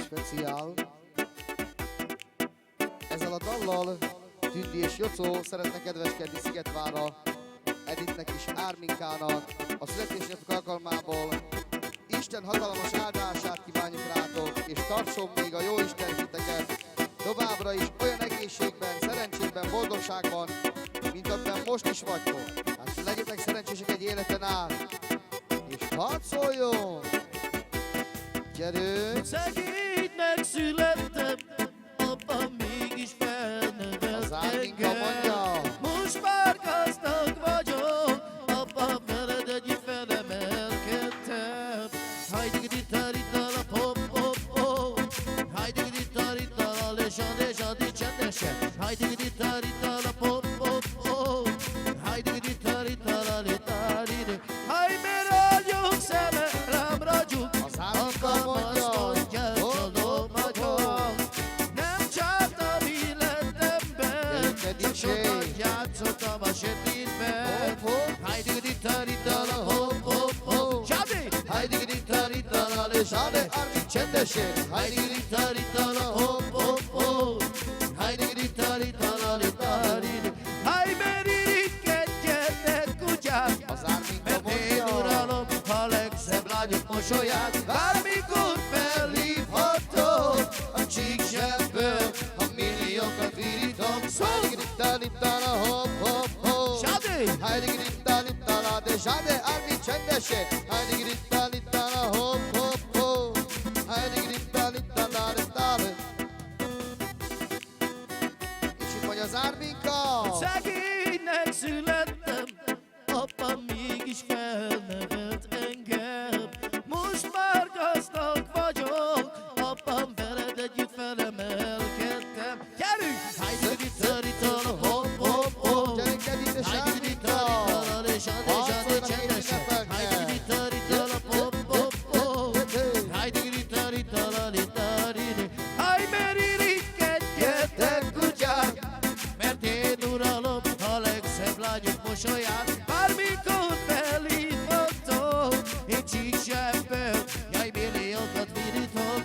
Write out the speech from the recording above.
Speciál. Ezzel a dallal Tündi és Jocó szeretne kedveskedni Szigetvárra, Editnek és Árminkának a születésnapok alkalmából. Isten hatalmas áldását kívánjuk rátok, és tartson még a Jóisten titeket továbbra is olyan egészségben, szerencsében, boldogságban, mint amiben most is vagytok. Hát legyetek szerencsések egy életen át, és hadd szóljon! Gyerünk! Szegénynek születtem, apám mégis felnevelt Az Árminka engem. mondja! Most már gazdag vagyok, apám veled együtt felemelkedtem. Hajdigiditaritala pop pop pop, hajdigiditaritala lezsadi csendesen. Hajdigiditaritala pop pop pop, hajdigiditaritala letaride. Haj, mert áldjuk szeme, rám ragyuk. Az Árminka mondja! Csalom vagyok, nem csártam életemben, csak sokat játszottam a sötétben. Hajdigiditaritala hop hop hop, Zsádi! Hajdigiditaritala lezsadi, Armin csendesen. Hajdigiditaritala hop hop hop, hajdigiditaritala letaride. Haj, mert irigykedjetek kutyák, Az Árminka mert én mondja! uralom a legszebb lányok mosolyát. Bármikor felhívhatok a csíksebből, a milliókat virítom. Hajdigiditaritala hop hop hop. Zsádi! Hajdigiditaritala de Zsáde, Armin csendesen. Hajdigiditaritala hop hop hop. Hajdigiditaritala de tale. És itt mondja az Árminka! Szegénynek születtem, apám mégis felnevelt engem. Most már gazdag vagyok, apám veled együtt felemelkedtem. Gyerünk! Hajdigiditaritala hop hop hop, Gyerünk Edit és Árminka! hajdigiditaritala lezsadi csendesen. Hajdigiditaritala pop pop pop, hajdigiditaritala letaride. Haj, mert irigykedjetek kutyák, mert én uralom a legszebb lányok mosolyát. Bármikor felhívhatok, én csíksebből, jaj, milliókat virítok.